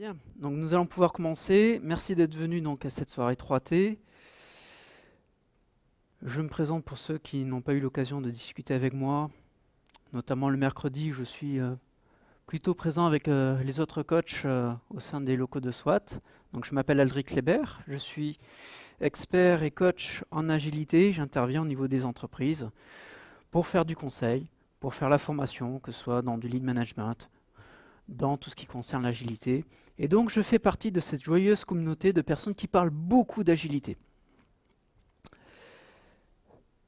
Bien, donc nous allons pouvoir commencer. Merci d'être venus donc à cette soirée 3T. Je me présente pour ceux qui n'ont pas eu l'occasion de discuter avec moi, notamment le mercredi, je suis plutôt présent avec les autres coachs au sein des locaux de SWAT. Donc je m'appelle Aldric Leber, je suis expert et coach en agilité. J'interviens au niveau des entreprises pour faire du conseil, pour faire la formation, que ce soit dans du lead management, dans tout ce qui concerne l'agilité. Et donc je fais partie de cette joyeuse communauté de personnes qui parlent beaucoup d'agilité.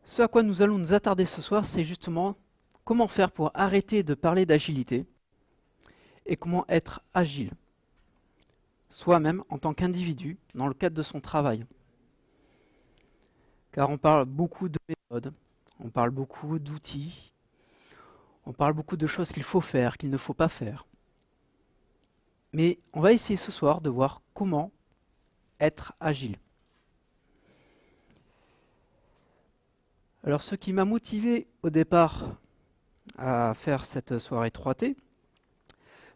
Ce à quoi nous allons nous attarder ce soir, c'est justement comment faire pour arrêter de parler d'agilité et comment être agile, soi-même en tant qu'individu, dans le cadre de son travail. Car on parle beaucoup de méthodes, on parle beaucoup d'outils, on parle beaucoup de choses qu'il faut faire, qu'il ne faut pas faire. Mais on va essayer ce soir de voir comment être agile. Alors ce qui m'a motivé au départ à faire cette soirée 3T,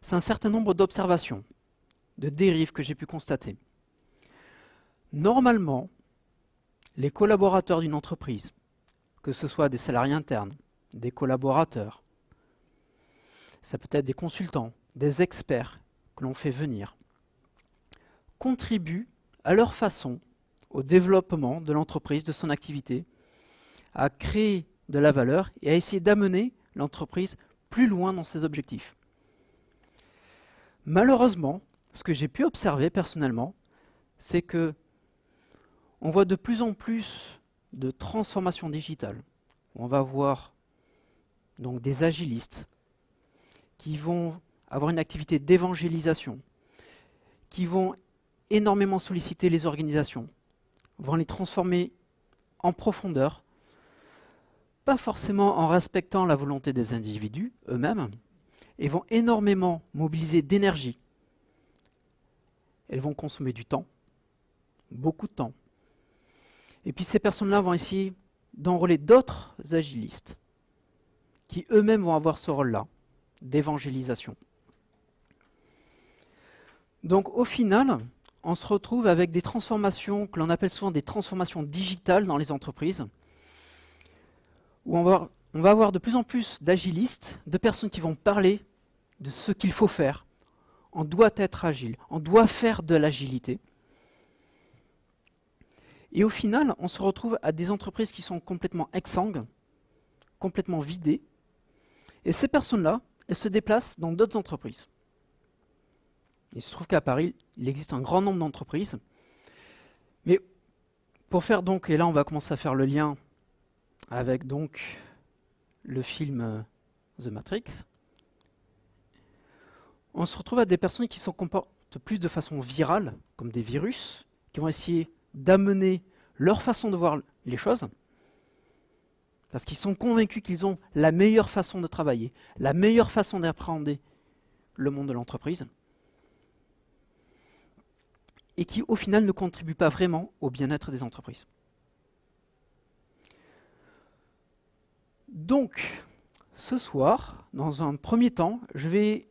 c'est un certain nombre d'observations, de dérives que j'ai pu constater. Normalement, les collaborateurs d'une entreprise, que ce soit des salariés internes, des collaborateurs, ça peut être des consultants, des experts que l'on fait venir, contribuent à leur façon au développement de l'entreprise, de son activité, à créer de la valeur et à essayer d'amener l'entreprise plus loin dans ses objectifs. Malheureusement, ce que j'ai pu observer personnellement, c'est que on voit de plus en plus de transformations digitales. On va voir donc des agilistes qui vont avoir une activité d'évangélisation, qui vont énormément solliciter les organisations, vont les transformer en profondeur, pas forcément en respectant la volonté des individus eux-mêmes, et vont énormément mobiliser d'énergie. Elles vont consommer du temps, beaucoup de temps. Et puis ces personnes-là vont essayer d'enrôler d'autres agilistes qui eux-mêmes vont avoir ce rôle-là, d'évangélisation. Donc au final, on se retrouve avec des transformations que l'on appelle souvent des transformations digitales dans les entreprises, où on va avoir de plus en plus d'agilistes, de personnes qui vont parler de ce qu'il faut faire. On doit être agile, on doit faire de l'agilité. Et au final, on se retrouve à des entreprises qui sont complètement exsangues, complètement vidées. Et ces personnes-là, elles se déplacent dans d'autres entreprises. Il se trouve qu'à Paris, il existe un grand nombre d'entreprises. Mais pour faire donc, et là on va commencer à faire le lien avec donc le film The Matrix, on se retrouve à des personnes qui se comportent plus de façon virale, comme des virus, qui vont essayer d'amener leur façon de voir les choses, parce qu'ils sont convaincus qu'ils ont la meilleure façon de travailler, la meilleure façon d'appréhender le monde de l'entreprise, et qui au final ne contribuent pas vraiment au bien-être des entreprises. Donc, ce soir, dans un premier temps, je vais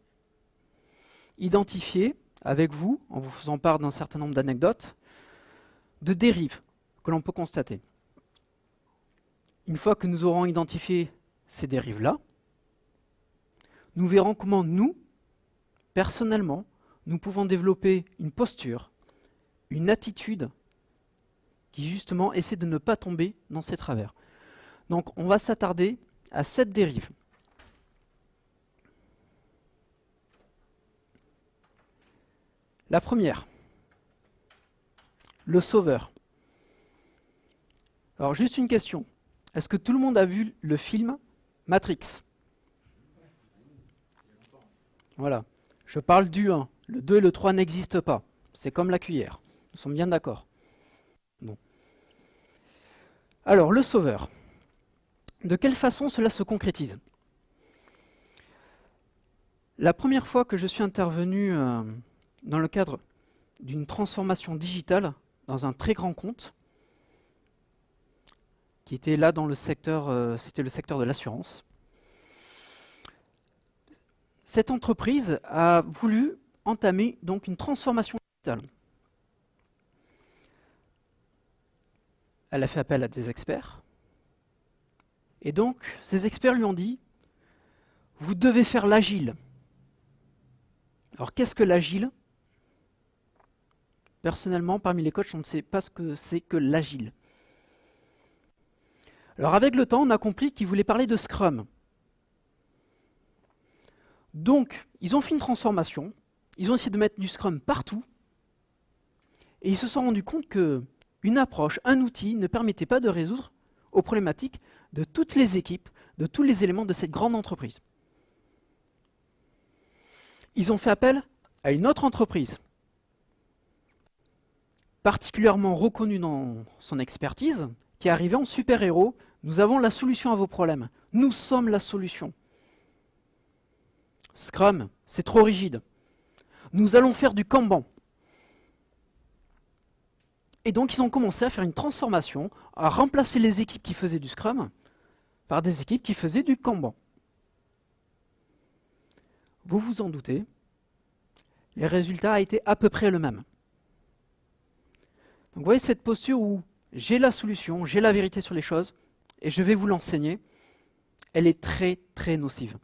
identifier avec vous, en vous faisant part d'un certain nombre d'anecdotes, de dérives que l'on peut constater. Une fois que nous aurons identifié ces dérives-là, nous verrons comment nous, personnellement, nous pouvons développer une posture, une attitude qui justement essaie de ne pas tomber dans ces travers. Donc on va s'attarder à 7 dérives. La première, le sauveur. Alors juste une question, est-ce que tout le monde a vu le film Matrix? Voilà, je parle du 1, le 2 et le 3 n'existent pas, c'est comme la cuillère, nous sommes bien d'accord. Bon. Alors le sauveur, de quelle façon cela se concrétise? La première fois que je suis intervenu dans le cadre d'une transformation digitale dans un très grand compte, qui était là dans le secteur, c'était le secteur de l'assurance. Cette entreprise a voulu entamer donc une transformation digitale. Elle a fait appel à des experts. Et donc, ces experts lui ont dit, vous devez faire l'agile. Alors, qu'est-ce que l'agile? Personnellement, parmi les coachs, on ne sait pas ce que c'est que l'agile. Alors, avec le temps, on a compris qu'ils voulaient parler de Scrum. Donc, ils ont fait une transformation. Ils ont essayé de mettre du Scrum partout. Et ils se sont rendus compte qu'une approche, un outil, ne permettait pas de résoudre aux problématiques de toutes les équipes, de tous les éléments de cette grande entreprise. Ils ont fait appel à une autre entreprise, particulièrement reconnue dans son expertise, qui est arrivée en super-héros. Nous avons la solution à vos problèmes. Nous sommes la solution. Scrum, c'est trop rigide. Nous allons faire du Kanban. Et donc, ils ont commencé à faire une transformation, à remplacer les équipes qui faisaient du Scrum par des équipes qui faisaient du Kanban. Vous vous en doutez, les résultats ont été à peu près le même. Donc, vous voyez cette posture où j'ai la solution, j'ai la vérité sur les choses, et je vais vous l'enseigner, elle est très, très nocive.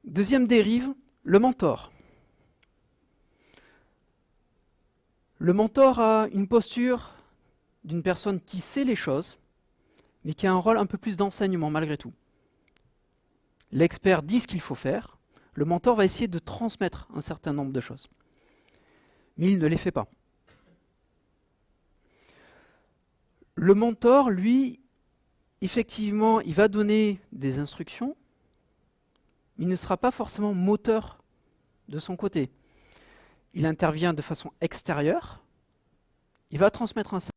Deuxième dérive, le mentor. Le mentor a une posture d'une personne qui sait les choses, mais qui a un rôle un peu plus d'enseignement malgré tout. L'expert dit ce qu'il faut faire, le mentor va essayer de transmettre un certain nombre de choses. Mais il ne les fait pas. Le mentor, lui, effectivement, il va donner des instructions, mais il ne sera pas forcément moteur de son côté. Il intervient de façon extérieure, il va transmettre un savoir,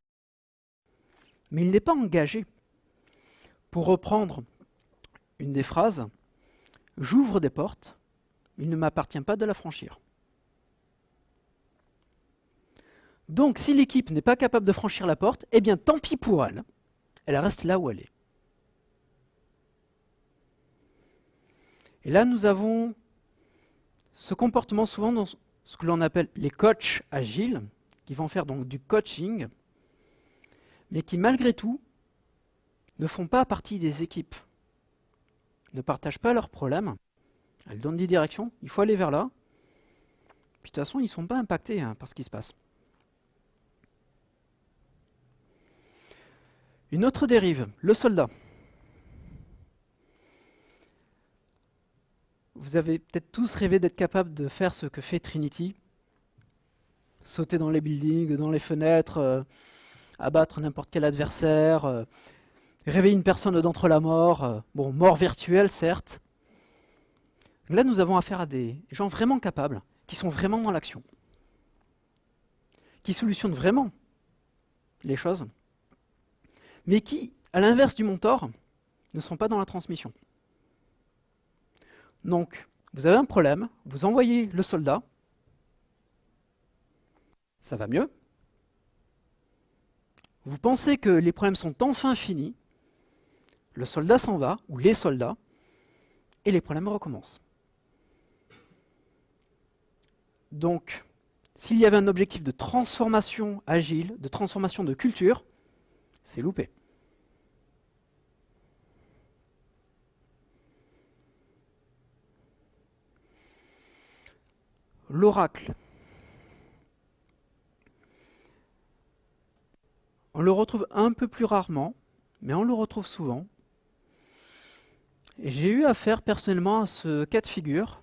mais il n'est pas engagé. Pour reprendre une des phrases, j'ouvre des portes, il ne m'appartient pas de la franchir. Donc, si l'équipe n'est pas capable de franchir la porte, eh bien, tant pis pour elle. Elle reste là où elle est. Et là, nous avons ce comportement souvent dans ce que l'on appelle les coachs agiles, qui vont faire donc du coaching, mais qui, malgré tout, ne font pas partie des équipes, ne partagent pas leurs problèmes. Elles donnent des directions, il faut aller vers là. Puis de toute façon, ils ne sont pas impactés par ce qui se passe. Une autre dérive, le soldat. Vous avez peut-être tous rêvé d'être capable de faire ce que fait Trinity. Sauter dans les buildings, dans les fenêtres, abattre n'importe quel adversaire, réveiller une personne d'entre la mort, bon, mort virtuelle certes. Là, nous avons affaire à des gens vraiment capables, qui sont vraiment dans l'action, qui solutionnent vraiment les choses, mais qui, à l'inverse du mentor, ne sont pas dans la transmission. Donc, vous avez un problème, vous envoyez le soldat, ça va mieux. Vous pensez que les problèmes sont enfin finis, le soldat s'en va, ou les soldats, et les problèmes recommencent. Donc, s'il y avait un objectif de transformation agile, de transformation de culture, c'est loupé. L'oracle. On le retrouve un peu plus rarement, mais on le retrouve souvent. Et j'ai eu affaire personnellement à ce cas de figure.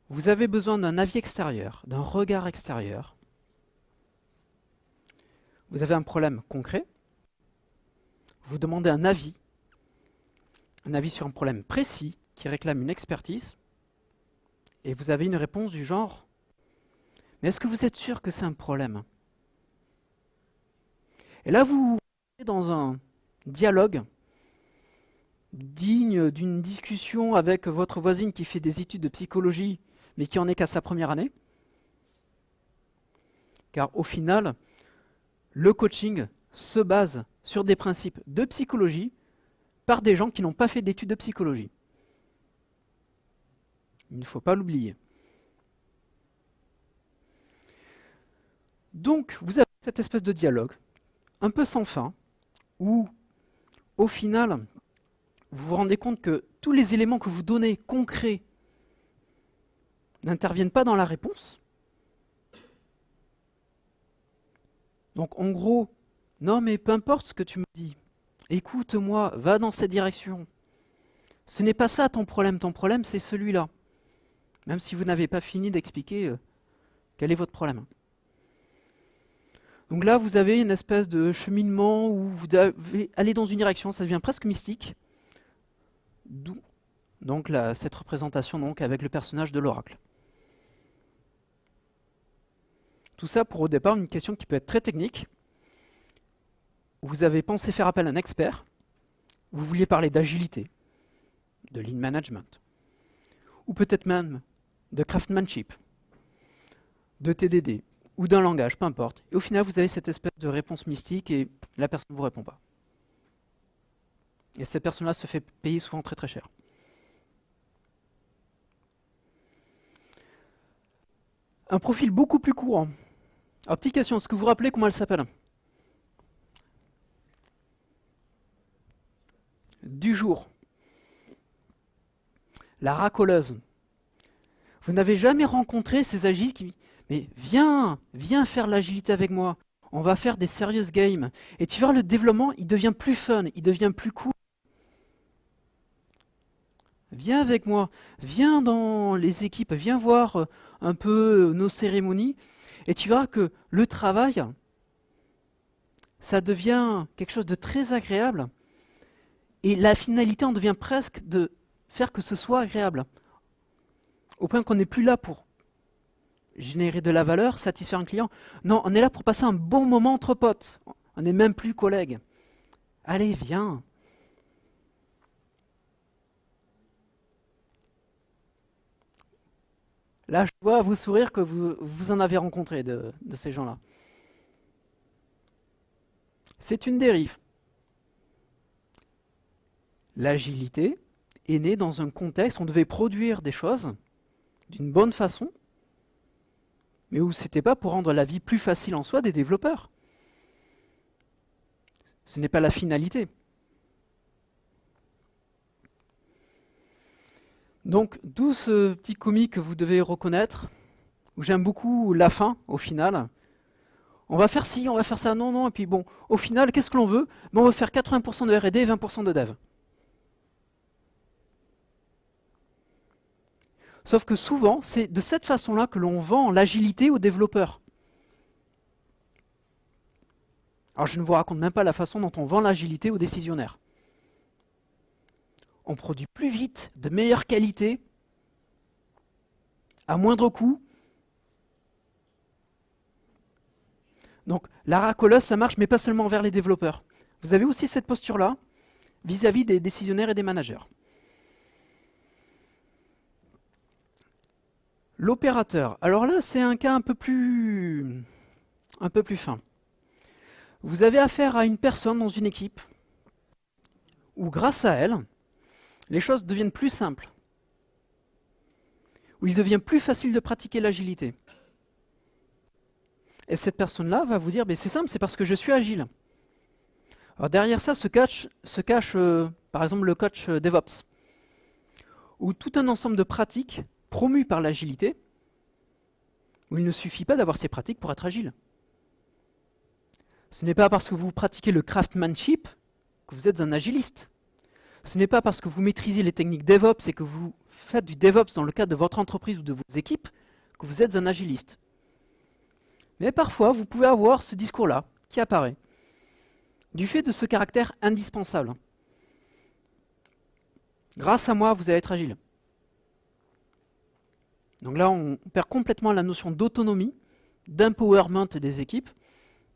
Vous avez besoin d'un avis extérieur, d'un regard extérieur. Vous avez un problème concret. Vous demandez un avis sur un problème précis qui réclame une expertise. Et vous avez une réponse du genre « Mais est-ce que vous êtes sûr que c'est un problème ?» Et là, vous êtes dans un dialogue digne d'une discussion avec votre voisine qui fait des études de psychologie, mais qui en est qu'à sa première année. Car au final, le coaching se base sur des principes de psychologie par des gens qui n'ont pas fait d'études de psychologie. Il ne faut pas l'oublier. Donc, vous avez cette espèce de dialogue, un peu sans fin, où, au final, vous vous rendez compte que tous les éléments que vous donnez concrets n'interviennent pas dans la réponse. Donc, en gros, non, mais peu importe ce que tu me dis, écoute-moi, va dans cette direction. Ce n'est pas ça ton problème c'est celui-là. Même si vous n'avez pas fini d'expliquer quel est votre problème. Donc là, vous avez une espèce de cheminement où vous devez aller dans une direction, ça devient presque mystique. D'où donc cette représentation donc, avec le personnage de l'oracle. Tout ça pour au départ une question qui peut être très technique. Vous avez pensé faire appel à un expert, vous vouliez parler d'agilité, de lean management, ou peut-être même de craftsmanship, de TDD, ou d'un langage, peu importe. Et au final, vous avez cette espèce de réponse mystique et la personne ne vous répond pas. Et cette personne-là se fait payer souvent très très cher. Un profil beaucoup plus courant. Alors, petite question, est-ce que vous vous rappelez comment elle s'appelle? Du jour. La racoleuse. Vous n'avez jamais rencontré ces agiles qui... Mais viens faire l'agilité avec moi. On va faire des serious games. Et tu vois, le développement, il devient plus fun, il devient plus cool. Viens avec moi, viens dans les équipes, viens voir un peu nos cérémonies. Et tu verras que le travail, ça devient quelque chose de très agréable. Et la finalité en devient presque de faire que ce soit agréable. Au point qu'on n'est plus là pour générer de la valeur, satisfaire un client. Non, on est là pour passer un bon moment entre potes. On n'est même plus collègues. Allez, viens. Là, je vois à vous sourire que vous en avez rencontré de ces gens-là. C'est une dérive. L'agilité est née dans un contexte où on devait produire des choses d'une bonne façon, mais où ce n'était pas pour rendre la vie plus facile en soi des développeurs. Ce n'est pas la finalité. Donc, d'où ce petit comique que vous devez reconnaître, où j'aime beaucoup la fin, au final. On va faire ci, on va faire ça, non, non, et puis bon, au final, qu'est-ce que l'on veut? On veut faire 80% de R&D et 20% de dev. Sauf que souvent, c'est de cette façon-là que l'on vend l'agilité aux développeurs. Alors je ne vous raconte même pas la façon dont on vend l'agilité aux décisionnaires. On produit plus vite, de meilleure qualité, à moindre coût. Donc la racoleuse, ça marche, mais pas seulement vers les développeurs. Vous avez aussi cette posture-là vis-à-vis des décisionnaires et des managers. L'opérateur. Alors là, c'est un cas un peu plus fin. Vous avez affaire à une personne dans une équipe où, grâce à elle, les choses deviennent plus simples, où il devient plus facile de pratiquer l'agilité. Et cette personne-là va vous dire, c'est simple, c'est parce que je suis agile. Alors derrière ça se cache par exemple, le coach DevOps, où tout un ensemble de pratiques promues par l'agilité, où il ne suffit pas d'avoir ces pratiques pour être agile. Ce n'est pas parce que vous pratiquez le craftsmanship que vous êtes un agiliste. Ce n'est pas parce que vous maîtrisez les techniques DevOps et que vous faites du DevOps dans le cadre de votre entreprise ou de vos équipes que vous êtes un agiliste. Mais parfois, vous pouvez avoir ce discours-là qui apparaît, du fait de ce caractère indispensable. Grâce à moi, vous allez être agile. Donc là, on perd complètement la notion d'autonomie, d'empowerment des équipes,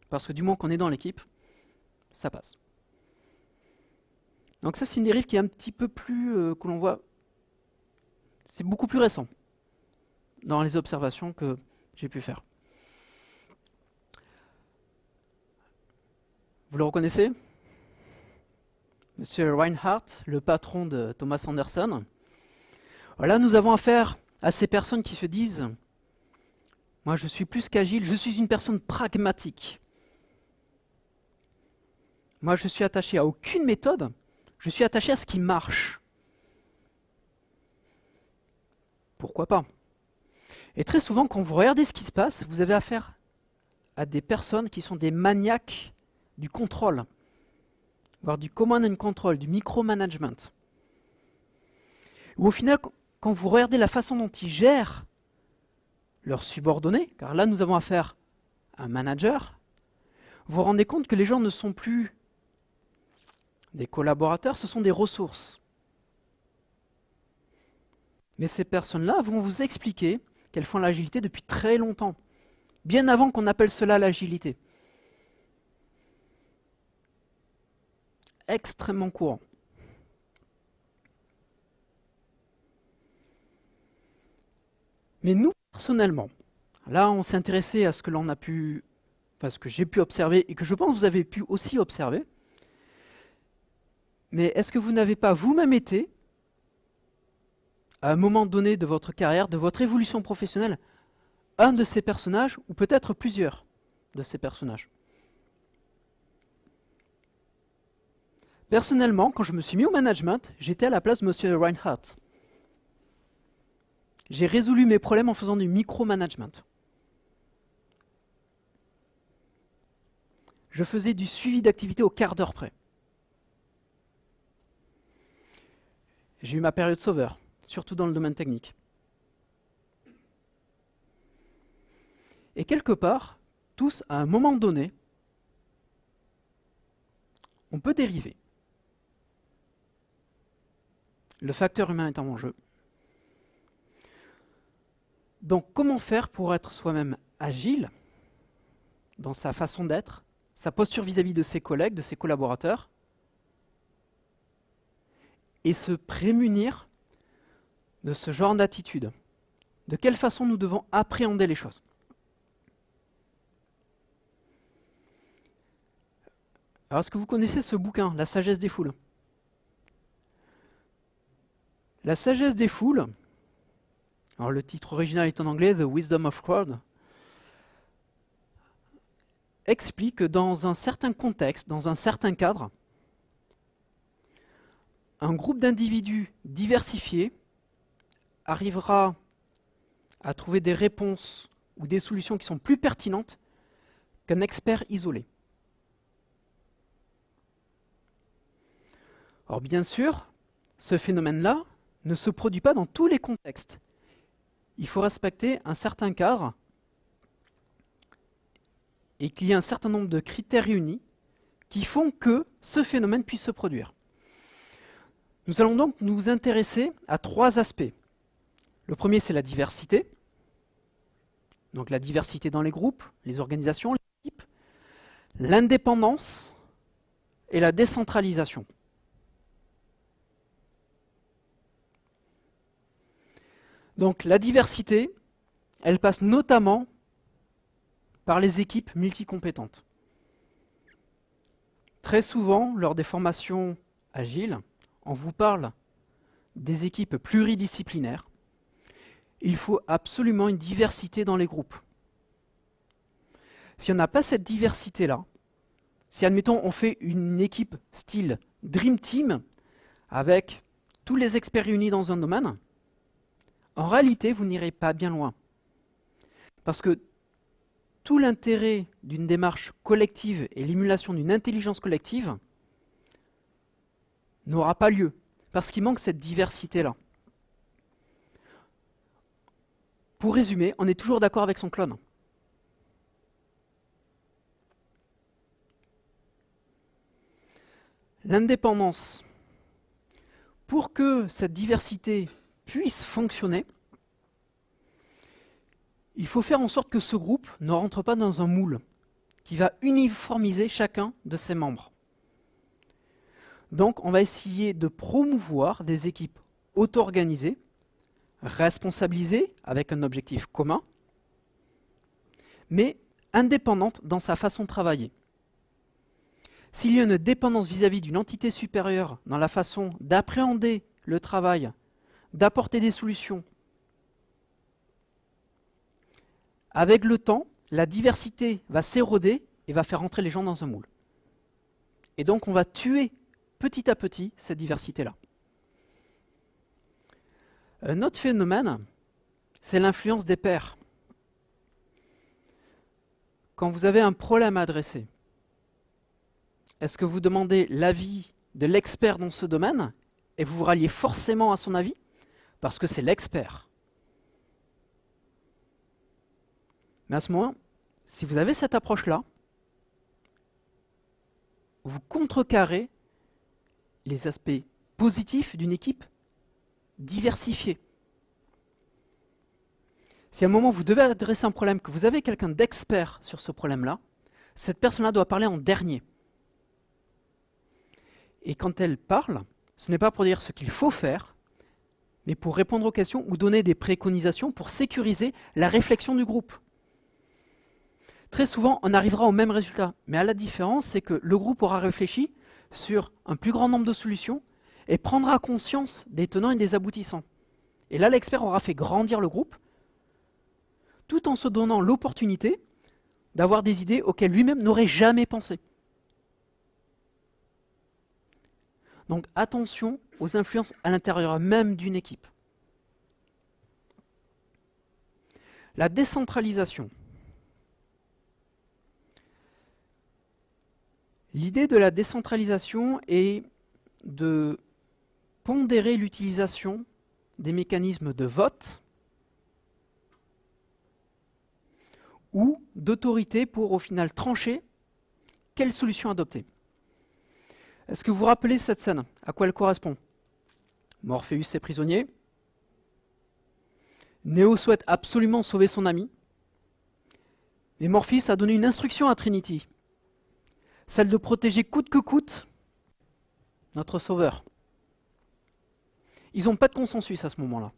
parce que du moment qu'on est dans l'équipe, ça passe. Donc ça, c'est une dérive qui est un petit peu plus, que l'on voit, c'est beaucoup plus récent dans les observations que j'ai pu faire. Vous le reconnaissez? Monsieur Reinhardt, le patron de Thomas Anderson. Voilà, nous avons affaire à ces personnes qui se disent « Moi, je suis plus qu'agile, je suis une personne pragmatique. Moi, je suis attaché à aucune méthode, je suis attaché à ce qui marche. » Pourquoi pas? Et très souvent, quand vous regardez ce qui se passe, vous avez affaire à des personnes qui sont des maniaques du contrôle, voire du command and control, du micromanagement. Ou au final, quand vous regardez la façon dont ils gèrent leurs subordonnés, car là nous avons affaire à un manager, vous vous rendez compte que les gens ne sont plus des collaborateurs, ce sont des ressources. Mais ces personnes-là vont vous expliquer qu'elles font l'agilité depuis très longtemps, bien avant qu'on appelle cela l'agilité. Extrêmement courant. Mais nous, personnellement, là on s'est intéressé à ce que l'on a pu, enfin ce que j'ai pu observer et que je pense que vous avez pu aussi observer. Mais est-ce que vous n'avez pas vous-même été, à un moment donné de votre carrière, de votre évolution professionnelle, un de ces personnages, ou peut-être plusieurs de ces personnages? Personnellement, quand je me suis mis au management, j'étais à la place de M. Reinhardt. J'ai résolu mes problèmes en faisant du micromanagement. Je faisais du suivi d'activité au quart d'heure près. J'ai eu ma période sauveur, surtout dans le domaine technique. Et quelque part, tous, à un moment donné, on peut dériver. Le facteur humain est en jeu. Donc, comment faire pour être soi-même agile dans sa façon d'être, sa posture vis-à-vis de ses collègues, de ses collaborateurs, et se prémunir de ce genre d'attitude? De quelle façon nous devons appréhender les choses? Alors, est-ce que vous connaissez ce bouquin, La sagesse des foules? La sagesse des foules, alors le titre original est en anglais, The Wisdom of Crowd, explique que dans un certain contexte, dans un certain cadre, un groupe d'individus diversifiés arrivera à trouver des réponses ou des solutions qui sont plus pertinentes qu'un expert isolé. Or bien sûr, ce phénomène-là ne se produit pas dans tous les contextes. Il faut respecter un certain cadre et qu'il y ait un certain nombre de critères réunis qui font que ce phénomène puisse se produire. Nous allons donc nous intéresser à 3 aspects. Le premier, c'est la diversité. Donc la diversité dans les groupes, les organisations, les équipes. L'indépendance et la décentralisation. Donc la diversité, elle passe notamment par les équipes multicompétentes. Très souvent, lors des formations agiles, on vous parle des équipes pluridisciplinaires. Il faut absolument une diversité dans les groupes. Si on n'a pas cette diversité-là, si admettons on fait une équipe style Dream Team, avec tous les experts réunis dans un domaine, en réalité vous n'irez pas bien loin. Parce que tout l'intérêt d'une démarche collective et l'émulation d'une intelligence collective n'aura pas lieu, parce qu'il manque cette diversité-là. Pour résumer, on est toujours d'accord avec son clone. L'indépendance. Pour que cette diversité puisse fonctionner, il faut faire en sorte que ce groupe ne rentre pas dans un moule qui va uniformiser chacun de ses membres. Donc on va essayer de promouvoir des équipes auto-organisées, responsabilisées avec un objectif commun, mais indépendantes dans sa façon de travailler. S'il y a une dépendance vis-à-vis d'une entité supérieure dans la façon d'appréhender le travail d'apporter des solutions. Avec le temps, la diversité va s'éroder et va faire entrer les gens dans un moule. Et donc on va tuer petit à petit cette diversité-là. Un autre phénomène, c'est l'influence des pairs. Quand vous avez un problème à adresser, est-ce que vous demandez l'avis de l'expert dans ce domaine et vous vous ralliez forcément à son avis parce que c'est l'expert? Mais à ce moment, si vous avez cette approche-là, vous contrecarrez les aspects positifs d'une équipe diversifiée. Si à un moment vous devez adresser un problème, que vous avez quelqu'un d'expert sur ce problème-là, cette personne-là doit parler en dernier. Et quand elle parle, ce n'est pas pour dire ce qu'il faut faire, mais pour répondre aux questions ou donner des préconisations pour sécuriser la réflexion du groupe. Très souvent, on arrivera au même résultat, mais à la différence, c'est que le groupe aura réfléchi sur un plus grand nombre de solutions et prendra conscience des tenants et des aboutissants. Et là, l'expert aura fait grandir le groupe, tout en se donnant l'opportunité d'avoir des idées auxquelles lui-même n'aurait jamais pensé. Donc attention aux influences à l'intérieur même d'une équipe. La décentralisation. L'idée de la décentralisation est de pondérer l'utilisation des mécanismes de vote ou d'autorité pour au final trancher quelle solution adopter. Est-ce que vous vous rappelez cette scène? À quoi elle correspond? Morpheus est prisonnier. Neo souhaite absolument sauver son ami. Mais Morpheus a donné une instruction à Trinity, celle de protéger coûte que coûte notre sauveur. Ils n'ont pas de consensus à ce moment-là.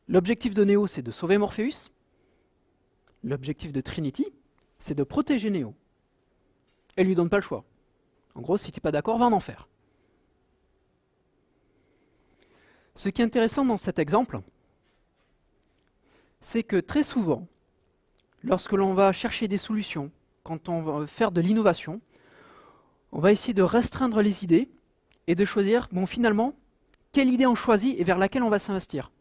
L'objectif de Neo, c'est de sauver Morpheus. L'objectif de Trinity, c'est de protéger Neo. Elle lui donne pas le choix. En gros, si tu n'es pas d'accord, va en enfer. Ce qui est intéressant dans cet exemple, c'est que très souvent, lorsque l'on va chercher des solutions, quand on va faire de l'innovation, on va essayer de restreindre les idées et de choisir, bon finalement, quelle idée on choisit et vers laquelle on va s'investir.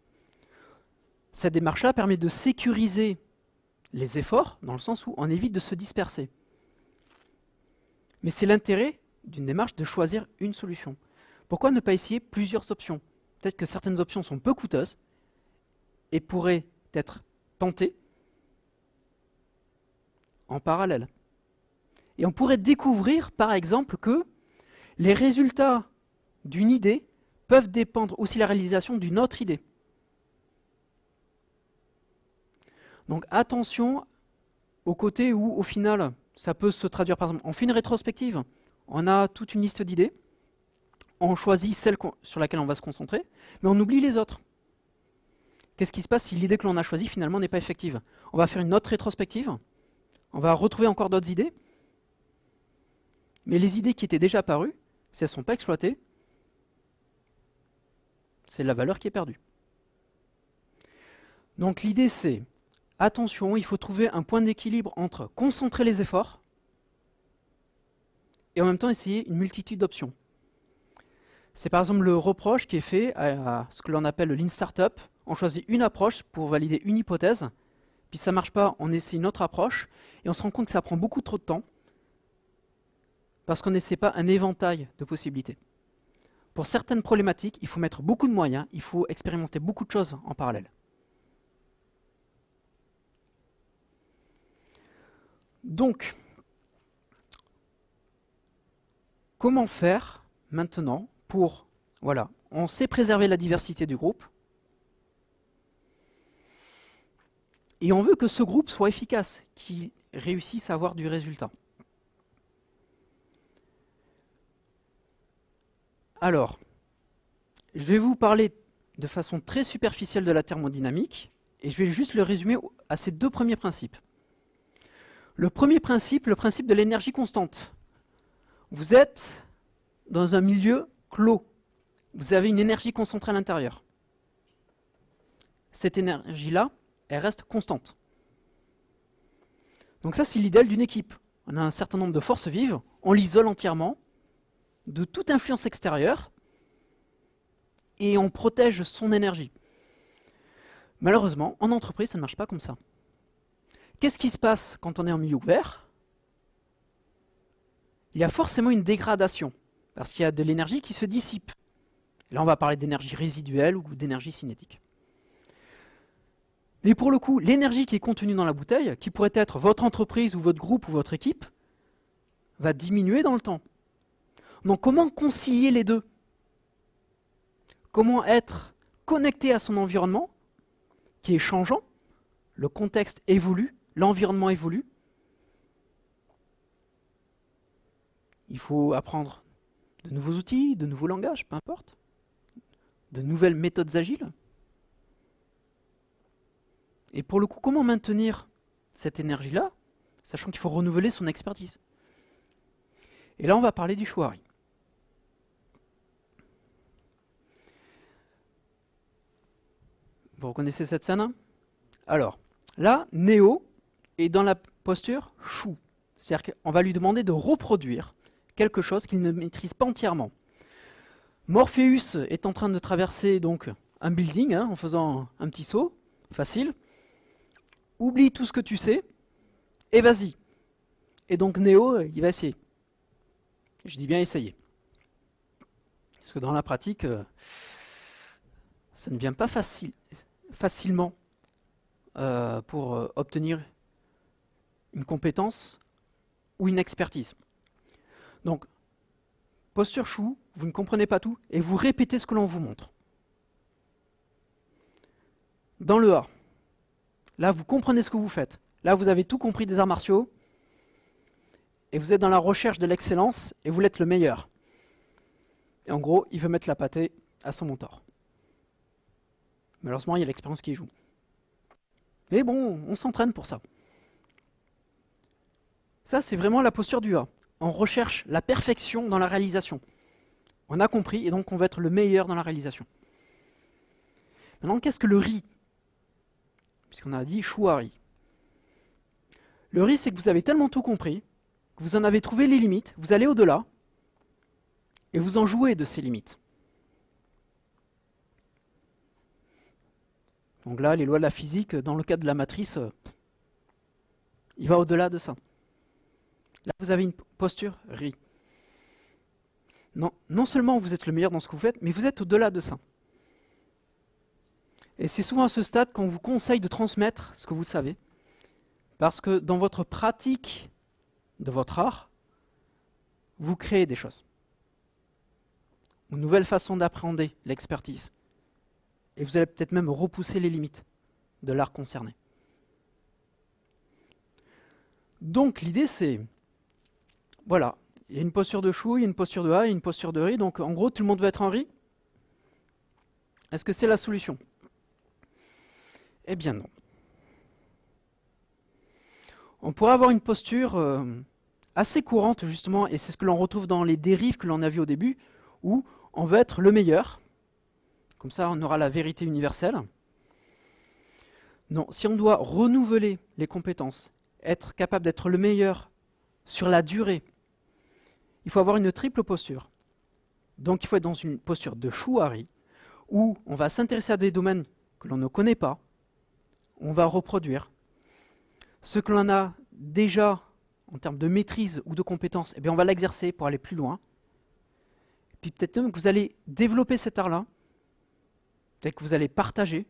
Cette démarche-là permet de sécuriser les efforts, dans le sens où on évite de se disperser. Mais c'est l'intérêt d'une démarche de choisir une solution. Pourquoi ne pas essayer plusieurs options? Peut-être que certaines options sont peu coûteuses et pourraient être tentées en parallèle. Et on pourrait découvrir, par exemple, que les résultats d'une idée peuvent dépendre aussi de la réalisation d'une autre idée. Donc attention au côté où, au final, ça peut se traduire, par exemple, on fait une rétrospective, on a toute une liste d'idées, on choisit celle sur laquelle on va se concentrer, mais on oublie les autres. Qu'est-ce qui se passe si l'idée que l'on a choisie, finalement, n'est pas effective? On va faire une autre rétrospective, on va retrouver encore d'autres idées, mais les idées qui étaient déjà apparues, si elles ne sont pas exploitées, c'est la valeur qui est perdue. Donc l'idée c'est, attention, il faut trouver un point d'équilibre entre concentrer les efforts et en même temps essayer une multitude d'options. C'est par exemple le reproche qui est fait à ce que l'on appelle le Lean Startup. On choisit une approche pour valider une hypothèse, puis ça ne marche pas, on essaie une autre approche, et on se rend compte que ça prend beaucoup trop de temps, parce qu'on n'essaie pas un éventail de possibilités. Pour certaines problématiques, il faut mettre beaucoup de moyens, il faut expérimenter beaucoup de choses en parallèle. Donc, comment faire maintenant pour, voilà, on sait préserver la diversité du groupe, et on veut que ce groupe soit efficace, qu'il réussisse à avoir du résultat. Alors, je vais vous parler de façon très superficielle de la thermodynamique, et je vais juste le résumer à ces deux premiers principes. Le premier principe, le principe de l'énergie constante. Vous êtes dans un milieu clos. vous avez une énergie concentrée à l'intérieur. Cette énergie-là, elle reste constante. Donc ça, c'est l'idéal d'une équipe. On a un certain nombre de forces vives, on l'isole entièrement de toute influence extérieure et on protège son énergie. Malheureusement, en entreprise, ça ne marche pas comme ça. Qu'est-ce qui se passe quand on est en milieu ouvert? Il y a forcément une dégradation, parce qu'il y a de l'énergie qui se dissipe. Là, on va parler d'énergie résiduelle ou d'énergie cinétique. Mais pour le coup, l'énergie qui est contenue dans la bouteille, qui pourrait être votre entreprise ou votre groupe ou votre équipe, va diminuer dans le temps. Donc comment concilier les deux? Comment être connecté à son environnement, qui est changeant, le contexte évolue, l'environnement évolue. Il faut apprendre de nouveaux outils, de nouveaux langages, peu importe, de nouvelles méthodes agiles. Et pour le coup, comment maintenir cette énergie-là, sachant qu'il faut renouveler son expertise? Et là, on va parler du Shuari. Vous reconnaissez cette scène? Alors, là, Néo est dans la posture Shu. C'est-à-dire qu'on va lui demander de reproduire quelque chose qu'il ne maîtrise pas entièrement. Morpheus est en train de traverser donc un building en faisant un petit saut, facile. Oublie tout ce que tu sais et vas-y. Et donc Néo, il va essayer. Je dis bien essayer. Parce que dans la pratique, ça ne vient pas facilement pour obtenir une compétence ou une expertise. Donc, posture Shu, vous ne comprenez pas tout et vous répétez ce que l'on vous montre. Dans le A, là vous comprenez ce que vous faites. Là vous avez tout compris des arts martiaux et vous êtes dans la recherche de l'excellence et vous voulez être le meilleur. Et en gros, il veut mettre la pâtée à son mentor. Malheureusement, il y a l'expérience qui joue. Mais bon, on s'entraîne pour ça. Ça, c'est vraiment la posture du A. On recherche la perfection dans la réalisation. On a compris et donc on va être le meilleur dans la réalisation. Maintenant, qu'est-ce que le Ri? Puisqu'on a dit Shuari. Le Ri, c'est que vous avez tellement tout compris, que vous en avez trouvé les limites, vous allez au-delà, et vous en jouez de ces limites. Donc là, les lois de la physique, dans le cadre de la matrice, il va au-delà de ça. Là, vous avez une posture Ri. Non seulement vous êtes le meilleur dans ce que vous faites, mais vous êtes au-delà de ça. Et c'est souvent à ce stade qu'on vous conseille de transmettre ce que vous savez, parce que dans votre pratique de votre art, vous créez des choses. Une nouvelle façon d'appréhender l'expertise. Et vous allez peut-être même repousser les limites de l'art concerné. Donc l'idée c'est, voilà, il y a une posture de Shu, il y a une posture de A, il y a une posture de Ri, donc en gros tout le monde veut être en Ri. Est-ce que c'est la solution? Eh bien non. On pourrait avoir une posture assez courante justement, et c'est ce que l'on retrouve dans les dérives que l'on a vues au début, où on veut être le meilleur, comme ça on aura la vérité universelle. Non, si on doit renouveler les compétences, être capable d'être le meilleur sur la durée, il faut avoir une triple posture. Donc il faut être dans une posture de Shuari, où on va s'intéresser à des domaines que l'on ne connaît pas, on va reproduire. Ce que l'on a déjà en termes de maîtrise ou de compétences, eh bien on va l'exercer pour aller plus loin. Puis peut-être même que vous allez développer cet art-là, peut-être que vous allez partager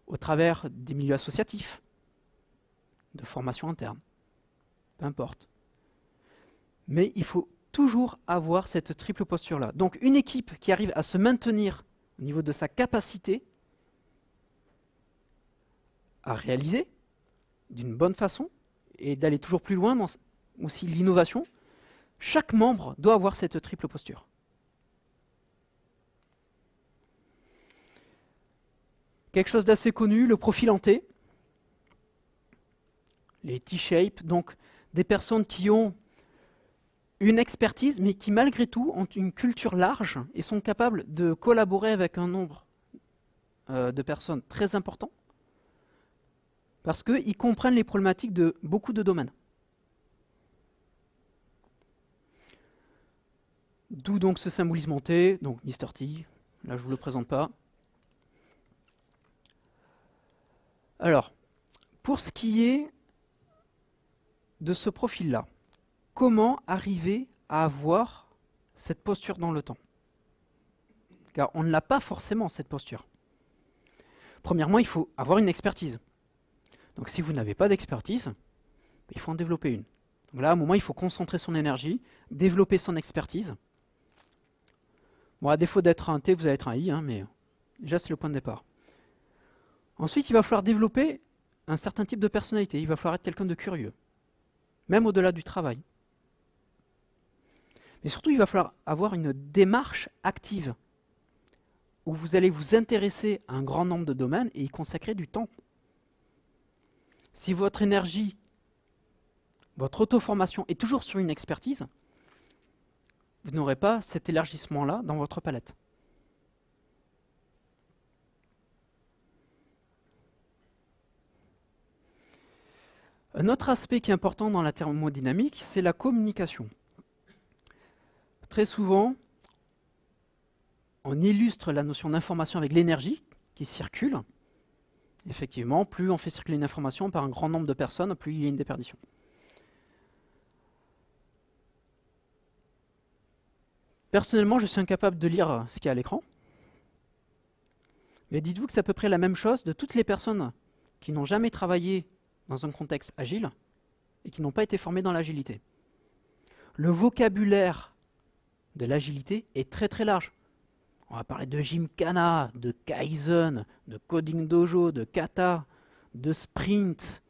au travers des milieux associatifs, de formation interne, peu importe. Mais il faut toujours avoir cette triple posture-là. Donc une équipe qui arrive à se maintenir au niveau de sa capacité à réaliser d'une bonne façon et d'aller toujours plus loin dans aussi l'innovation, chaque membre doit avoir cette triple posture. Quelque chose d'assez connu, le profil en T, les T-shapes, donc des personnes qui ont une expertise, mais qui malgré tout ont une culture large et sont capables de collaborer avec un nombre de personnes très important, parce qu'ils comprennent les problématiques de beaucoup de domaines. D'où donc ce symbolisme en T, donc Mr. T, là je ne vous le présente pas. Alors, pour ce qui est de ce profil-là, comment arriver à avoir cette posture dans le temps? Car on ne l'a pas forcément, cette posture. Premièrement, il faut avoir une expertise. Donc si vous n'avez pas d'expertise, il faut en développer une. Donc là, à un moment, il faut concentrer son énergie, développer son expertise. Bon, à défaut d'être un T, vous allez être un I, hein, mais déjà, c'est le point de départ. Ensuite, il va falloir développer un certain type de personnalité. Il va falloir être quelqu'un de curieux, même au-delà du travail. Mais surtout, il va falloir avoir une démarche active, où vous allez vous intéresser à un grand nombre de domaines et y consacrer du temps. Si votre énergie, votre auto-formation est toujours sur une expertise, vous n'aurez pas cet élargissement-là dans votre palette. Un autre aspect qui est important dans la thermodynamique, c'est la communication. Très souvent, on illustre la notion d'information avec l'énergie qui circule. Effectivement, plus on fait circuler une information par un grand nombre de personnes, plus il y a une déperdition. Personnellement, je suis incapable de lire ce qu'il y a à l'écran. Mais dites-vous que c'est à peu près la même chose de toutes les personnes qui n'ont jamais travaillé dans un contexte agile et qui n'ont pas été formées dans l'agilité. Le vocabulaire de l'agilité est très très large. On va parler de Gymkhana, de Kaizen, de Coding Dojo, de Kata, de Sprint.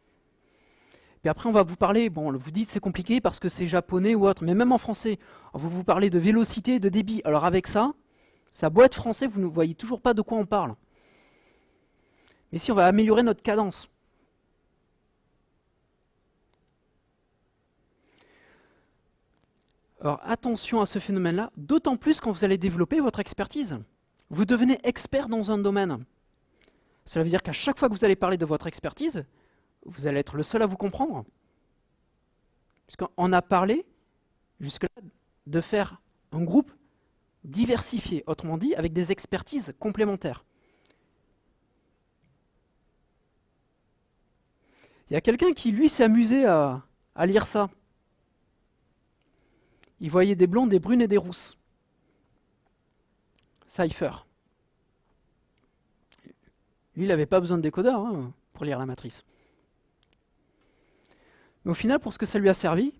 Puis après, on va vous parler, bon, vous dites c'est compliqué parce que c'est japonais ou autre, mais même en français, on va vous parler de vélocité, de débit. Alors avec ça, ça a beau être français, vous ne voyez toujours pas de quoi on parle. Mais si on va améliorer notre cadence. Alors attention à ce phénomène-là, d'autant plus quand vous allez développer votre expertise. Vous devenez expert dans un domaine. Cela veut dire qu'à chaque fois que vous allez parler de votre expertise, vous allez être le seul à vous comprendre. Puisqu'on a parlé, jusque-là, de faire un groupe diversifié, autrement dit, avec des expertises complémentaires. Il y a quelqu'un qui, lui, s'est amusé à lire ça. Il voyait des blondes, des brunes et des rousses. Cypher. Lui, il n'avait pas besoin de décodeur hein, pour lire la matrice. Mais au final, pour ce que ça lui a servi,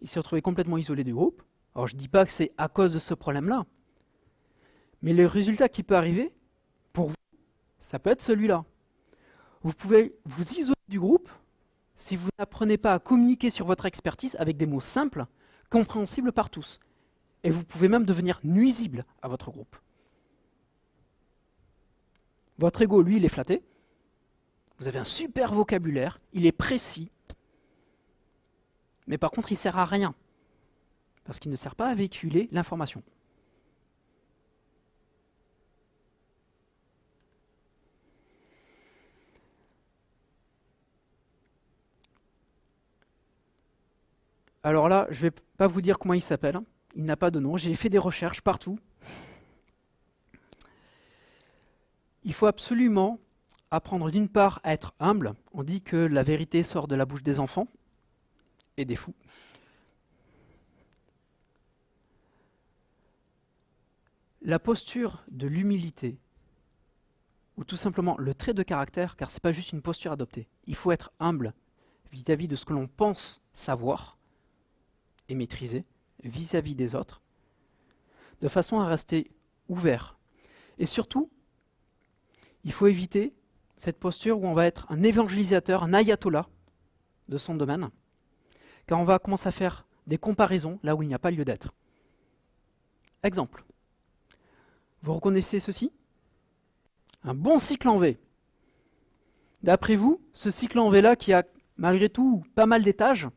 il s'est retrouvé complètement isolé du groupe. Alors je ne dis pas que c'est à cause de ce problème-là, mais le résultat qui peut arriver, pour vous, ça peut être celui-là. Vous pouvez vous isoler du groupe si vous n'apprenez pas à communiquer sur votre expertise avec des mots simples, compréhensibles par tous. Et vous pouvez même devenir nuisible à votre groupe. Votre ego, lui, il est flatté. Vous avez un super vocabulaire, il est précis. Mais par contre, il ne sert à rien. Parce qu'il ne sert pas à véhiculer l'information. Alors là, je ne vais pas vous dire comment il s'appelle. Il n'a pas de nom. J'ai fait des recherches partout. Il faut absolument apprendre d'une part à être humble. On dit que la vérité sort de la bouche des enfants et des fous. La posture de l'humilité, ou tout simplement le trait de caractère, car ce n'est pas juste une posture adoptée. Il faut être humble vis-à-vis de ce que l'on pense savoir et maîtriser vis-à-vis des autres, de façon à rester ouvert. Et surtout, il faut éviter cette posture où on va être un évangélisateur, un ayatollah de son domaine, car on va commencer à faire des comparaisons là où il n'y a pas lieu d'être. Exemple. Vous reconnaissez ceci? Un bon cycle en V. D'après vous, ce cycle en V-là qui a malgré tout pas mal d'étages,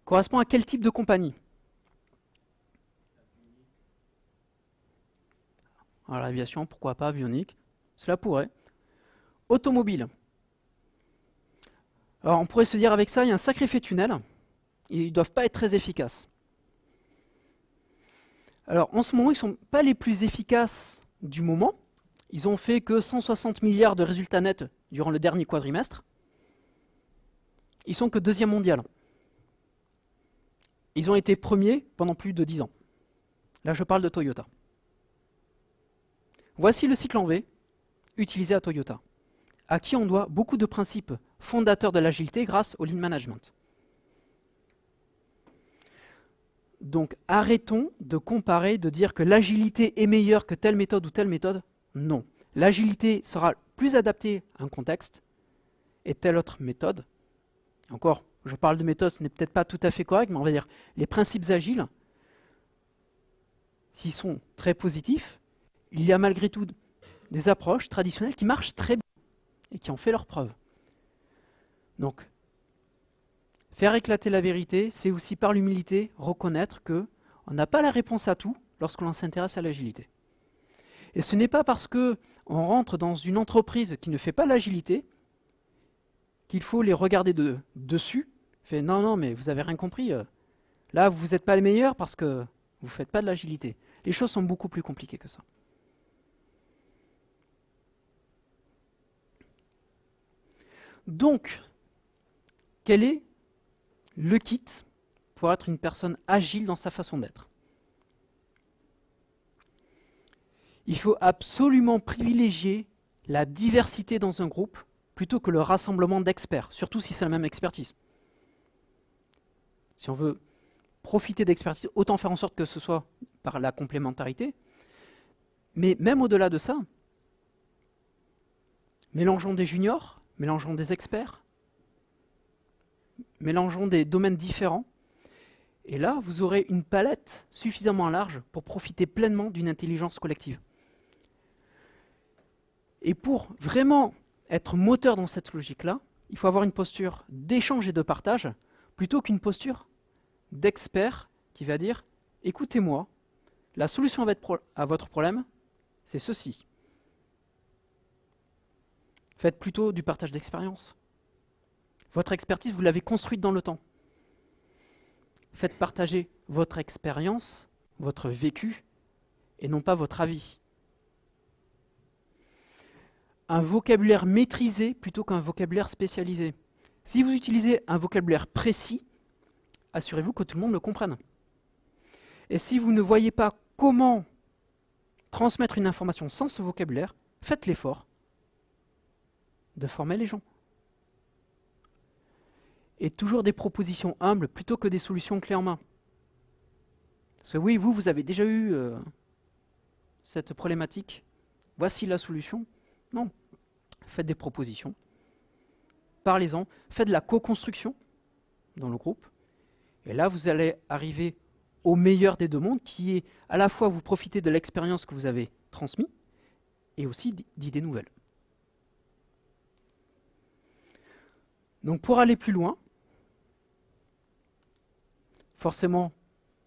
correspond à quel type de compagnie? Alors l'aviation, pourquoi pas, avionique, cela pourrait. Automobile. Alors on pourrait se dire avec ça, il y a un sacré fait tunnel, ils ne doivent pas être très efficaces. Alors en ce moment, ils ne sont pas les plus efficaces du moment. Ils ont fait que 160 milliards de résultats nets durant le dernier quadrimestre. Ils sont que deuxième mondial. Ils ont été premiers pendant plus de 10 ans. Là, je parle de Toyota. Voici le cycle en V utilisé à Toyota, à qui on doit beaucoup de principes fondateurs de l'agilité grâce au lean management. Donc arrêtons de comparer, de dire que l'agilité est meilleure que telle méthode ou telle méthode. Non. L'agilité sera plus adaptée à un contexte et telle autre méthode. Encore, je parle de méthode, ce n'est peut-être pas tout à fait correct, mais on va dire les principes agiles, s'ils sont très positifs, il y a malgré tout des approches traditionnelles qui marchent très bien et qui ont fait leurs preuves. Donc, faire éclater la vérité, c'est aussi par l'humilité reconnaître qu'on n'a pas la réponse à tout lorsque l'on s'intéresse à l'agilité. Et ce n'est pas parce qu'on rentre dans une entreprise qui ne fait pas l'agilité qu'il faut les regarder dessus. Fait, non, mais vous avez rien compris. Là, vous n'êtes pas les meilleurs parce que vous ne faites pas de l'agilité. Les choses sont beaucoup plus compliquées que ça. Donc, quel est le kit pour être une personne agile dans sa façon d'être? Il faut absolument privilégier la diversité dans un groupe plutôt que le rassemblement d'experts, surtout si c'est la même expertise. Si on veut profiter d'expertise, autant faire en sorte que ce soit par la complémentarité. Mais même au-delà de ça, mélangeons des juniors, mélangeons des experts, mélangeons des domaines différents. Et là, vous aurez une palette suffisamment large pour profiter pleinement d'une intelligence collective. Et pour vraiment être moteur dans cette logique-là, il faut avoir une posture d'échange et de partage, plutôt qu'une posture d'expert qui va dire « Écoutez-moi, la solution à votre problème, c'est ceci. » Faites plutôt du partage d'expérience. Votre expertise, vous l'avez construite dans le temps. Faites partager votre expérience, votre vécu, et non pas votre avis. Un vocabulaire maîtrisé plutôt qu'un vocabulaire spécialisé. Si vous utilisez un vocabulaire précis, assurez-vous que tout le monde le comprenne. Et si vous ne voyez pas comment transmettre une information sans ce vocabulaire, faites l'effort de former les gens. Et toujours des propositions humbles plutôt que des solutions clés en main. Parce que oui, vous avez déjà eu cette problématique. Voici la solution. Non. Faites des propositions. Parlez-en. Faites de la co-construction dans le groupe. Et là, vous allez arriver au meilleur des deux mondes, qui est à la fois vous profiter de l'expérience que vous avez transmise et aussi d'idées nouvelles. Donc pour aller plus loin, forcément,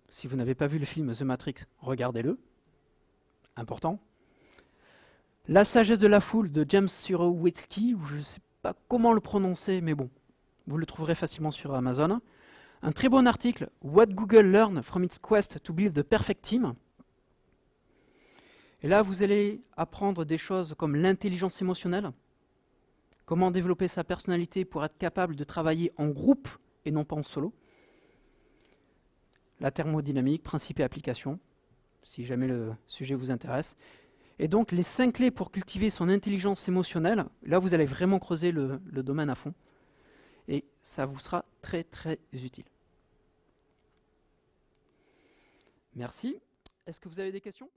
si vous n'avez pas vu le film The Matrix, regardez-le. Important. La sagesse de la foule de James Surowiecki, je ne sais pas comment le prononcer, mais bon, vous le trouverez facilement sur Amazon. Un très bon article, What Google Learned from its Quest to Build the Perfect Team. Et là, vous allez apprendre des choses comme l'intelligence émotionnelle, comment développer sa personnalité pour être capable de travailler en groupe et non pas en solo, la thermodynamique, principes et applications, si jamais le sujet vous intéresse. Et donc, les 5 clés pour cultiver son intelligence émotionnelle, là, vous allez vraiment creuser le domaine à fond. Et ça vous sera très, très utile. Merci. Est-ce que vous avez des questions ?